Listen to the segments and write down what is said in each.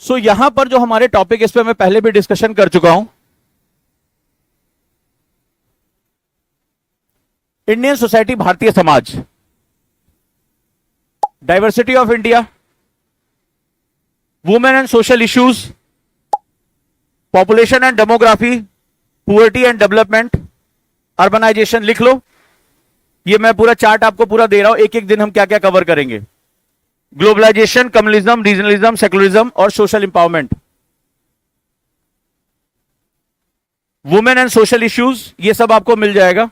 सो यहां पर जो हमारे टॉपिक, इस पे मैं पहले भी डिस्कशन कर चुका हूं। इंडियन सोसाइटी, भारतीय समाज, diversity of India, women and social issues, population and demography, poverty and development, urbanisation. लिख लो, ये मैं पूरा चार्ट आपको पूरा दे रहा हूं, एक एक दिन हम क्या क्या कवर करेंगे। ग्लोबलाइजेशन, कम्युनिज्म, रीजनलिज्म, सेकुलरिज्म और social empowerment, women and social issues, ये सब आपको मिल जाएगा।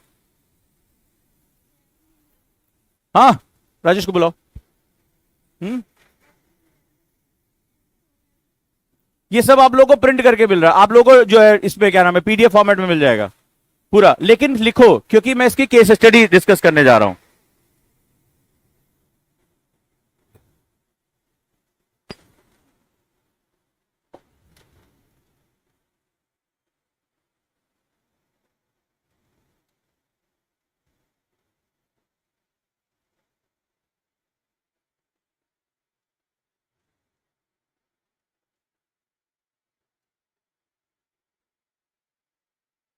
हाँ, राजेश को बुलाओ। ये सब आप लोगों को प्रिंट करके मिल रहा है, आप लोगों को जो है इसमें क्या नाम है, पीडीएफ फॉर्मेट में मिल जाएगा पूरा। लेकिन लिखो, क्योंकि मैं इसकी केस स्टडी डिस्कस करने जा रहा हूं।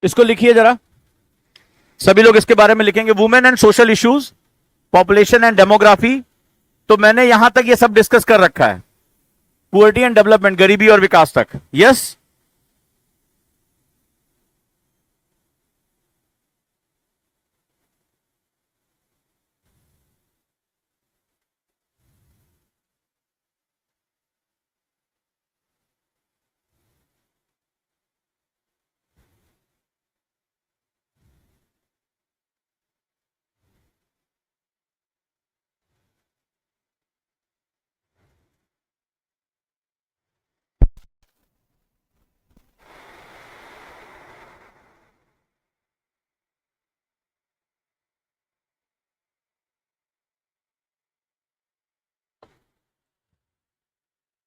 इसको लिखिए जरा, सभी लोग इसके बारे में लिखेंगे। Women and social issues, population and demography, तो मैंने यहां तक ये सब डिस्कस कर रखा है। पुअर्टी एंड डेवलपमेंट, गरीबी और विकास तक। यस,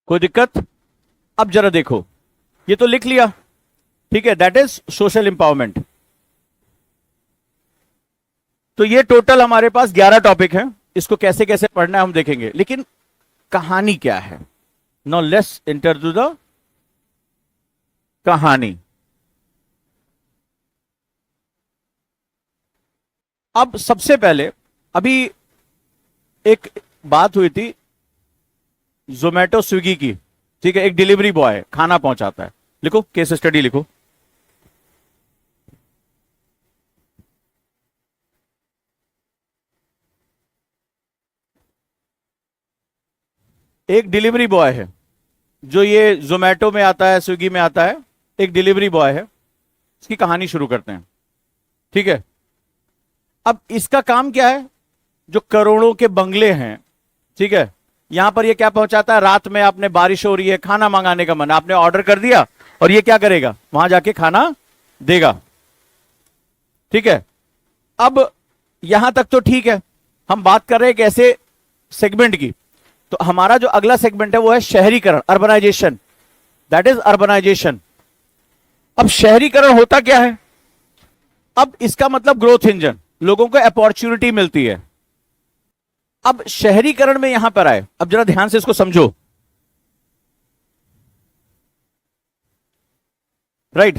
कोई दिक्कत? अब जरा देखो, ये तो लिख लिया, ठीक है, दैट इज सोशल इंपावरमेंट। तो ये टोटल हमारे पास 11 टॉपिक हैं, इसको कैसे कैसे पढ़ना है हम देखेंगे। लेकिन कहानी क्या है? No let's enter to the कहानी। अब सबसे पहले, अभी एक बात हुई थी जोमेटो स्विगी की, ठीक है, एक डिलीवरी बॉय खाना पहुंचाता है। लिखो, केस स्टडी लिखो। एक डिलीवरी बॉय है जो ये जोमेटो में आता है, स्विगी में आता है, एक डिलीवरी बॉय है। इसकी कहानी शुरू करते हैं, ठीक है। अब इसका काम क्या है? जो करोड़ों के बंगले हैं, ठीक है, यहां पर ये क्या पहुंचाता है? रात में आपने, बारिश हो रही है, खाना मंगाने का मन, आपने ऑर्डर कर दिया और ये क्या करेगा? वहां जाके खाना देगा, ठीक है। अब यहां तक तो ठीक है, हम बात कर रहे हैं एक ऐसे सेगमेंट की। तो हमारा जो अगला सेगमेंट है वो है शहरीकरण, अर्बनाइजेशन, दैट इज अर्बनाइजेशन। अब शहरीकरण होता क्या है? अब इसका मतलब ग्रोथ इंजन, लोगों को अपॉर्चुनिटी मिलती है। अब शहरीकरण में यहां पर आए, अब जरा ध्यान से इसको समझो, राइट।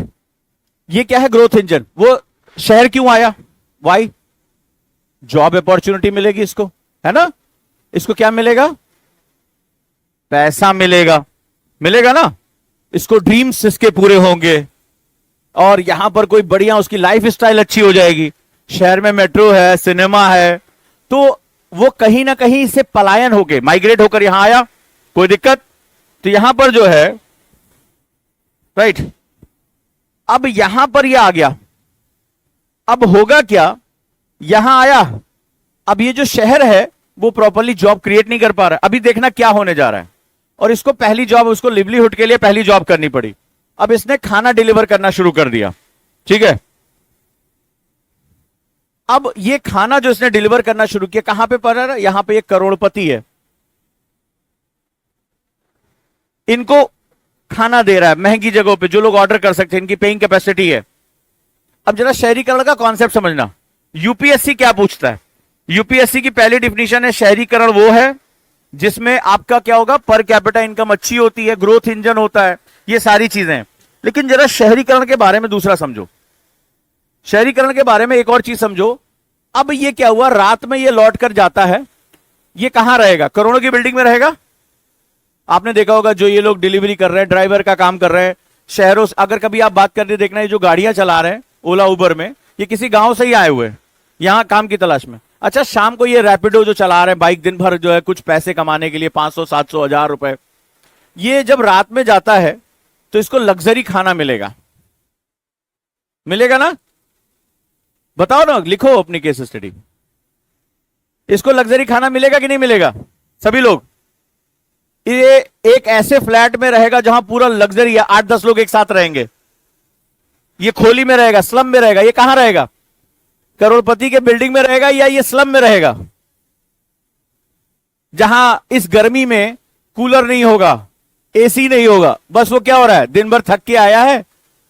ये क्या है? Growth engine. वो शहर क्यों आया? वाई? जॉब अपॉर्चुनिटी मिलेगी इसको, है ना। इसको क्या मिलेगा? पैसा मिलेगा, मिलेगा ना। इसको ड्रीम्स इसके पूरे होंगे और यहां पर कोई बढ़िया उसकी लाइफ स्टाइल अच्छी हो जाएगी। शहर में मेट्रो है, सिनेमा है, तो वो कहीं ना कहीं से पलायन होके, माइग्रेट होकर यहां आया। कोई दिक्कत? तो यहां पर जो है, राइट, अब यहां पर ये आ गया। अब होगा क्या? यहां आया, अब ये जो शहर है वो प्रॉपरली जॉब क्रिएट नहीं कर पा रहा है। अभी देखना क्या होने जा रहा है। और इसको पहली जॉब, उसको लिवलीहुड के लिए पहली जॉब करनी पड़ी। अब इसने खाना डिलीवर करना शुरू कर दिया, ठीक है। अब ये खाना जो इसने डिलीवर करना शुरू किया, कहां पे पड़ रहा है? यहां पे एक करोड़पति है, इनको खाना दे रहा है महंगी जगहों पे, जो लोग ऑर्डर कर सकते हैं, इनकी पेइंग कैपेसिटी है। अब जरा शहरीकरण का कॉन्सेप्ट समझना। यूपीएससी क्या पूछता है? यूपीएससी की पहली डिफिनीशन है, शहरीकरण वो है जिसमें आपका क्या होगा, पर कैपिटा इनकम अच्छी होती है, ग्रोथ इंजन होता है, ये सारी चीजें हैं। लेकिन जरा शहरीकरण के बारे में दूसरा समझो, शहरीकरण के बारे में एक और चीज समझो। अब ये क्या हुआ, रात में ये लौट कर जाता है, ये कहां रहेगा, करोड़ों की बिल्डिंग में रहेगा। आपने देखा होगा जो ये लोग डिलीवरी कर रहे हैं, ड्राइवर का काम कर रहे हैं शहरों से, अगर कभी आप बात करके देखना, ये जो गाड़ियां चला रहे हैं ओला उबर में, ये किसी गांव से ही आए हुए हैं यहां काम की तलाश में। अच्छा, शाम को ये रैपिडो जो चला रहे हैं बाइक, दिन भर जो है कुछ पैसे कमाने के लिए 500 700 1000 रुपए, ये जब रात में जाता है तो इसको लग्जरी खाना मिलेगा, मिलेगा ना, बताओ ना, लिखो अपनी केस स्टडी। इसको लग्जरी खाना मिलेगा कि नहीं मिलेगा, सभी लोग। ये एक ऐसे फ्लैट में रहेगा जहां पूरा लग्जरी है, 8-10 लोग एक साथ रहेंगे, ये खोली में रहेगा, स्लम में रहेगा। ये कहां रहेगा, करोड़पति के बिल्डिंग में रहेगा या ये स्लम में रहेगा, जहां इस गर्मी में कूलर नहीं होगा, एसी नहीं होगा, बस वो क्या हो रहा है, दिन भर थक के आया है,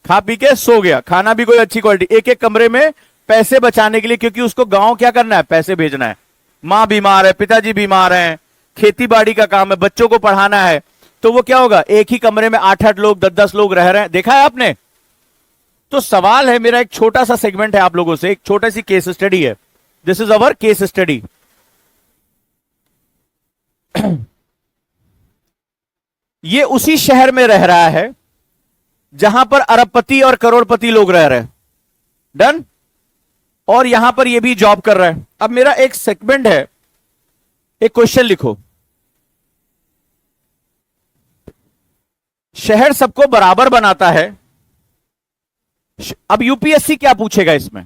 खा पी के सो गया, खाना भी कोई अच्छी क्वालिटी, एक एक कमरे में, पैसे बचाने के लिए, क्योंकि उसको गांव क्या करना है, पैसे भेजना है, मां बीमार है, पिताजी बीमार हैं, खेती बाड़ी का काम है, बच्चों को पढ़ाना है, तो वो क्या होगा, एक ही कमरे में 8-8 लोग 10-10 लोग रह रहे हैं, देखा है आपने। तो सवाल है मेरा, एक छोटा सा सेगमेंट है आप लोगों से, एक छोटी सी केस स्टडी है, this is our case study. ये उसी शहर में रह रहा है जहां पर अरबपति और करोड़पति लोग रह रहे हैं, डन, और यहां पर ये भी जॉब कर रहा है। अब मेरा एक सेगमेंट है, एक क्वेश्चन लिखो, शहर सबको बराबर बनाता है। अब यूपीएससी क्या पूछेगा इसमें,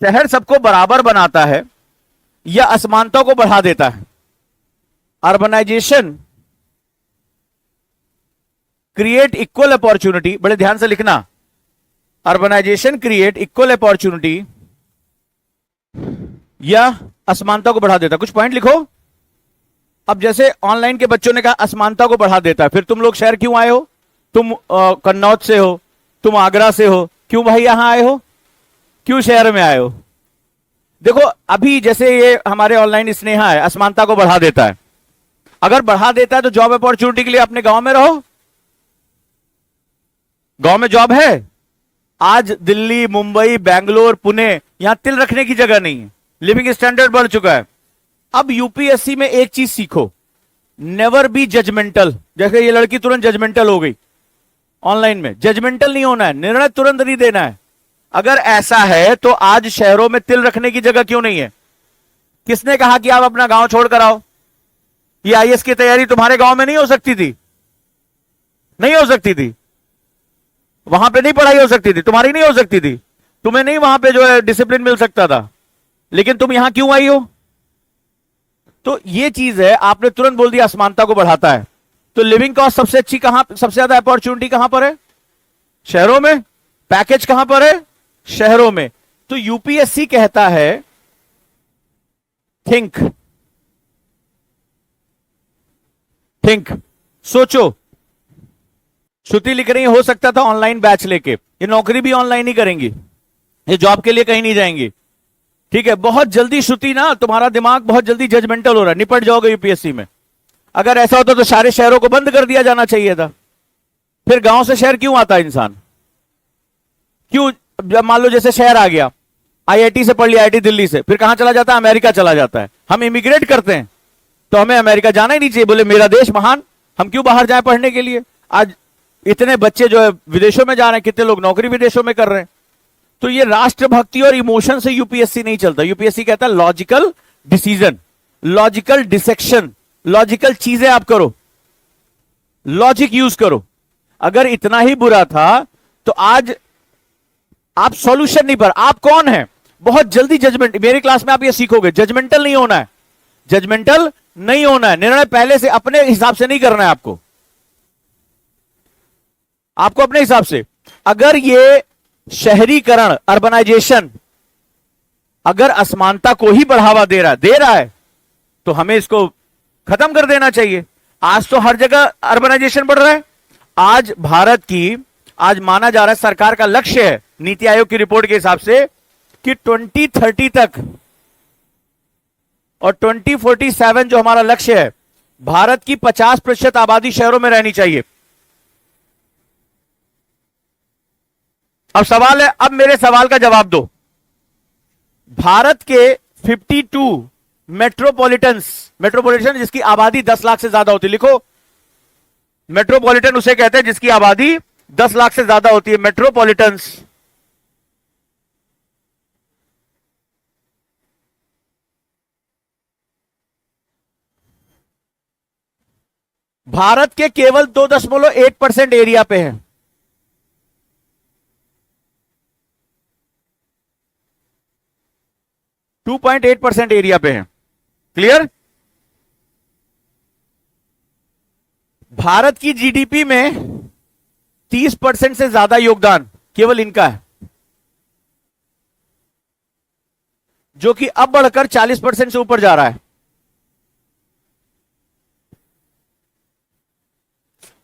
शहर सबको बराबर बनाता है या असमानता को बढ़ा देता है। अर्बनाइजेशन क्रिएट इक्वल अपॉर्चुनिटी, बड़े ध्यान से लिखना, अर्बनाइजेशन क्रिएट इक्वल अपॉर्चुनिटी या असमानता को बढ़ा देता। कुछ पॉइंट लिखो। अब जैसे ऑनलाइन के बच्चों ने कहा असमानता को बढ़ा देता है, फिर तुम लोग शहर क्यों आए हो, तुम कन्नौज से हो, तुम आगरा से हो, क्यों भाई यहां आए हो, क्यों शहर में आए हो। देखो अभी जैसे ये हमारे ऑनलाइन स्नेहा है, असमानता को बढ़ा देता है, अगर बढ़ा देता है तो जॉब अपॉर्चुनिटी के लिए अपने गांव में रहो, गांव में जॉब है। आज दिल्ली, मुंबई, बेंगलोर, पुणे, यहां तिल रखने की जगह नहीं है, लिविंग स्टैंडर्ड बढ़ चुका है। अब यूपीएससी में एक चीज सीखो, नेवर बी जजमेंटल। जैसे ये लड़की तुरंत जजमेंटल हो गई, ऑनलाइन में जजमेंटल नहीं होना है, निर्णय तुरंत नहीं देना है। अगर ऐसा है तो आज शहरों में तिल रखने की जगह क्यों नहीं है। किसने कहा कि आप अपना गांव छोड़कर आओ, ये आईएएस की तैयारी तुम्हारे गांव में नहीं हो सकती थी, नहीं हो सकती थी, वहां पे नहीं पढ़ाई हो सकती थी, तुम्हारी नहीं हो सकती थी, तुम्हें नहीं वहां पे जो है डिसिप्लिन मिल सकता था, लेकिन तुम यहां क्यों आई हो। तो ये चीज है, आपने तुरंत बोल दिया असमानता को बढ़ाता है। तो लिविंग कॉस्ट सबसे अच्छी कहां, सबसे ज्यादा अपॉर्चुनिटी कहां पर है, शहरों में। पैकेज कहां पर है, शहरों में। तो यूपीएससी कहता है थिंक, थिंक, सोचो। श्रुति लिख रही है, हो सकता था ऑनलाइन बैच लेके, ये नौकरी भी ऑनलाइन ही करेंगी, ये जॉब के लिए कहीं नहीं जाएंगी, ठीक है। बहुत जल्दी श्रुति ना, तुम्हारा दिमाग बहुत जल्दी जजमेंटल हो रहा है, निपट जाओगे यूपीएससी में। अगर ऐसा होता तो सारे शहरों को बंद कर दिया जाना चाहिए था, फिर गांव से शहर क्यों आता है इंसान, क्यों। जब मान लो जैसे शहर आ गया, आईआईटी से पढ़ लिया, आईआईटी दिल्ली से, फिर कहां चला जाता है, अमेरिका चला जाता है। हम इमिग्रेट करते हैं तो हमें अमेरिका जाना ही नहीं चाहिए, बोले मेरा देश महान, हम क्यों बाहर जाए पढ़ने के लिए। आज इतने बच्चे जो है विदेशों में जा रहे हैं, कितने लोग नौकरी विदेशों में कर रहे हैं। तो ये राष्ट्रभक्ति और इमोशन से यूपीएससी नहीं चलता। यूपीएससी कहता है logical decision, logical dissection, logical चीजें आप करो, लॉजिक यूज करो। अगर इतना ही बुरा था तो आज आप सॉल्यूशन नहीं, पर आप कौन है, बहुत जल्दी जजमेंट। मेरी क्लास में आप ये सीखोगे, जजमेंटल नहीं होना है, जजमेंटल नहीं होना है, निर्णय पहले से अपने हिसाब से नहीं करना है आपको, आपको अपने हिसाब से। अगर ये शहरीकरण, अर्बनाइजेशन अगर असमानता को ही बढ़ावा दे रहा है तो हमें इसको खत्म कर देना चाहिए। आज तो हर जगह अर्बनाइजेशन बढ़ रहा है। आज भारत की, आज माना जा रहा है, सरकार का लक्ष्य है नीति आयोग की रिपोर्ट के हिसाब से कि 2030 तक और 2047 जो हमारा लक्ष्य है, भारत की 50% आबादी शहरों में रहनी चाहिए। अब सवाल है, अब मेरे सवाल का जवाब दो। भारत के 52 मेट्रोपॉलिटन जिसकी आबादी 10 लाख से ज्यादा होती है, लिखो मेट्रोपॉलिटन उसे कहते हैं जिसकी आबादी 10 लाख से ज्यादा होती है, मेट्रोपॉलिटन्स। भारत के केवल 2.8% एरिया पे है। टू 2.8% एरिया पे है। क्लियर? भारत की जीडीपी में 30% से ज्यादा योगदान केवल इनका है, जो कि अब बढ़कर 40% से ऊपर जा रहा है।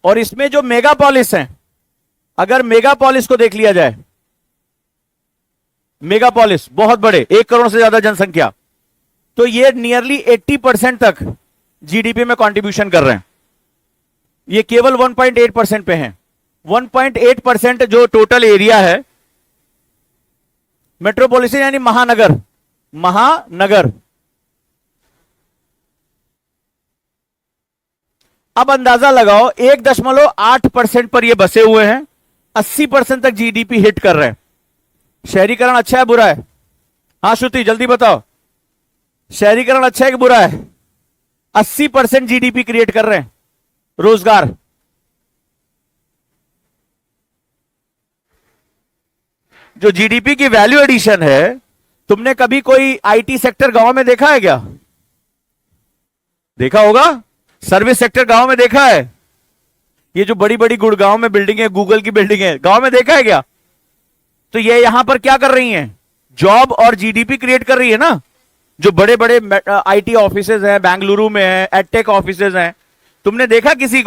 और इसमें जो मेगापोलिस हैं, अगर मेगापोलिस को देख लिया जाए, मेगापोलिस बहुत बड़े, 1 करोड़ से ज्यादा जनसंख्या, तो ये नियरली 80% तक जीडीपी में कंट्रीब्यूशन कर रहे हैं। ये केवल 1.8% पे हैं। 1.8% जो टोटल एरिया है, मेट्रोपोलिस यानी महानगर, महानगर। अब अंदाजा लगाओ, 1.8% पर ये बसे हुए हैं, 80% तक जीडीपी हिट कर रहे हैं। शहरीकरण अच्छा है बुरा है? हाँ श्रुति जल्दी बताओ, शहरीकरण अच्छा है कि बुरा है? 80% जीडीपी क्रिएट कर रहे हैं, रोजगार। जो जीडीपी की वैल्यू एडिशन है, तुमने कभी कोई आईटी सेक्टर गांव में देखा है क्या? देखा होगा। सर्विस सेक्टर गांव में देखा है? ये जो बड़ी बड़ी गुड़गांव में बिल्डिंग है, गूगल की बिल्डिंग है, गांव में देखा है क्या? तो ये यहां पर क्या कर रही हैं? जॉब और जीडीपी क्रिएट कर रही है ना। जो बड़े बड़े आईटी ऑफिसेज हैं, बेंगलुरु में है, एडटेक ऑफिसेज हैं, तुमने देखा किसी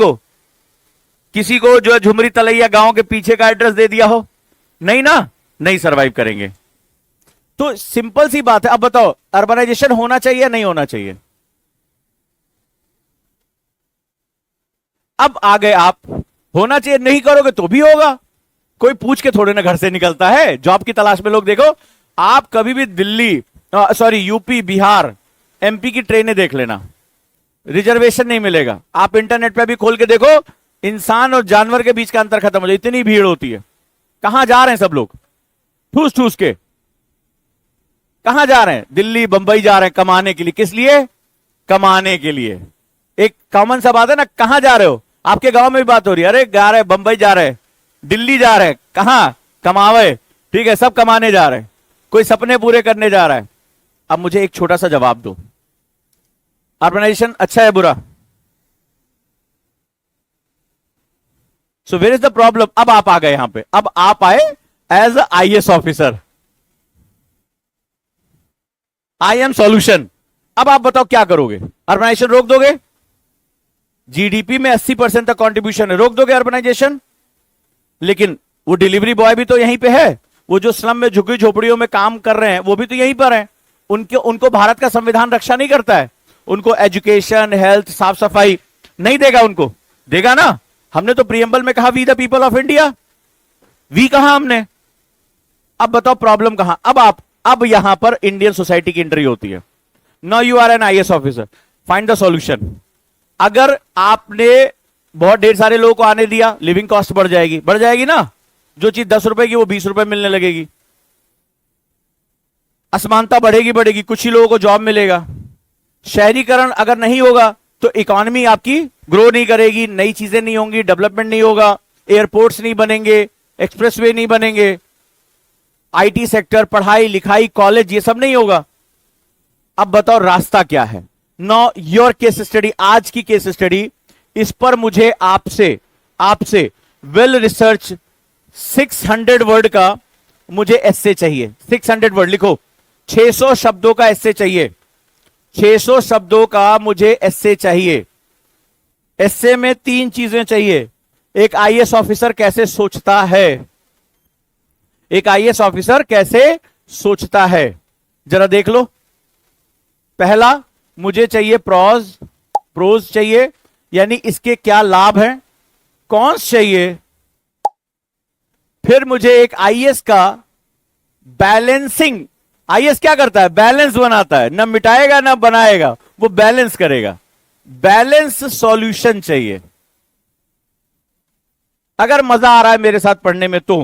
को जो झुमरी तलैया गांव के पीछे का एड्रेस दे दिया हो? नहीं ना, नहीं सर्वाइव करेंगे। तो सिंपल सी बात है। अब बताओ, अर्बनाइजेशन होना चाहिए या नहीं होना चाहिए? अब आ गए आप, होना चाहिए, नहीं करोगे तो भी होगा। कोई पूछ के थोड़े ना घर से निकलता है। जॉब की तलाश में लोग, देखो आप कभी भी दिल्ली, यूपी, बिहार, एमपी की ट्रेनें देख लेना, रिजर्वेशन नहीं मिलेगा। आप इंटरनेट पे भी खोल के देखो, इंसान और जानवर के बीच का अंतर खत्म हो जाए, इतनी भीड़ होती है। कहां जा रहे हैं सब लोग? ठूस ठूस के कहां जा रहे हैं? दिल्ली, बंबई जा रहे हैं कमाने के लिए। किस लिए? कमाने के लिए। एक कॉमन सा बात है ना, कहां जा रहे हो? आपके गांव में भी बात हो रही है, अरे जा रहे, बंबई जा रहे, दिल्ली जा रहे, कहां? कमावे। ठीक है, सब कमाने जा रहे, कोई सपने पूरे करने जा रहा है। अब मुझे एक छोटा सा जवाब दो, अर्बनाइजेशन अच्छा है बुरा? So where is the problem? अब आप आ गए यहां पे, अब आप आए as a IAS officer. I am solution. अब आप बताओ क्या करोगे? अर्बनाइजेशन रोक दोगे? जीडीपी में 80% तक कंट्रीब्यूशन है, रोक दोगे अर्बनाइजेशन? लेकिन वो डिलीवरी बॉय भी तो यहीं पे है, वो जो स्लम में झुग्गी झोपड़ियों में काम कर रहे हैं वो भी तो यहीं पर हैं। उनको भारत का संविधान रक्षा नहीं करता है? उनको एजुकेशन, हेल्थ, साफ सफाई नहीं देगा? उनको देगा ना। हमने तो प्रियम्बल में कहा we the people of India, we कहा हमने। अब बताओ प्रॉब्लम कहां? अब यहां पर इंडियन सोसाइटी की एंट्री होती है। Now you are an IAS officer, find the solution. अगर आपने बहुत ढेर सारे लोगों को आने दिया, लिविंग कॉस्ट बढ़ जाएगी ना। जो चीज 10 रुपए की वो 20 रुपए मिलने लगेगी, असमानता बढ़ेगी, कुछ ही लोगों को जॉब मिलेगा। शहरीकरण अगर नहीं होगा तो इकोनॉमी आपकी ग्रो नहीं करेगी, नई चीजें नहीं होंगी, डेवलपमेंट नहीं होगा, एयरपोर्ट्स नहीं बनेंगे, एक्सप्रेसवे नहीं बनेंगे, आईटी सेक्टर, पढ़ाई लिखाई, कॉलेज, ये सब नहीं होगा। अब बताओ रास्ता क्या है? नो योर केस स्टडी, आज की केस स्टडी, इस पर मुझे आपसे वेल रिसर्च 600 वर्ड का मुझे एस्से चाहिए। 600 वर्ड लिखो, 600 शब्दों का एस्से चाहिए। 600 शब्दों का मुझे एस्से चाहिए। एस्से में 3 चीजें चाहिए। एक आईएएस ऑफिसर कैसे सोचता है, एक आईएएस ऑफिसर कैसे सोचता है, जरा देख लो। पहला, मुझे चाहिए प्रॉज प्रोज चाहिए, यानी इसके क्या लाभ हैं, कॉन्स चाहिए, फिर मुझे एक आईएस का बैलेंसिंग, आईएस क्या करता है, बैलेंस बनाता है, ना मिटाएगा ना बनाएगा, वो बैलेंस करेगा, बैलेंस सॉल्यूशन चाहिए। अगर मजा आ रहा है मेरे साथ पढ़ने में तो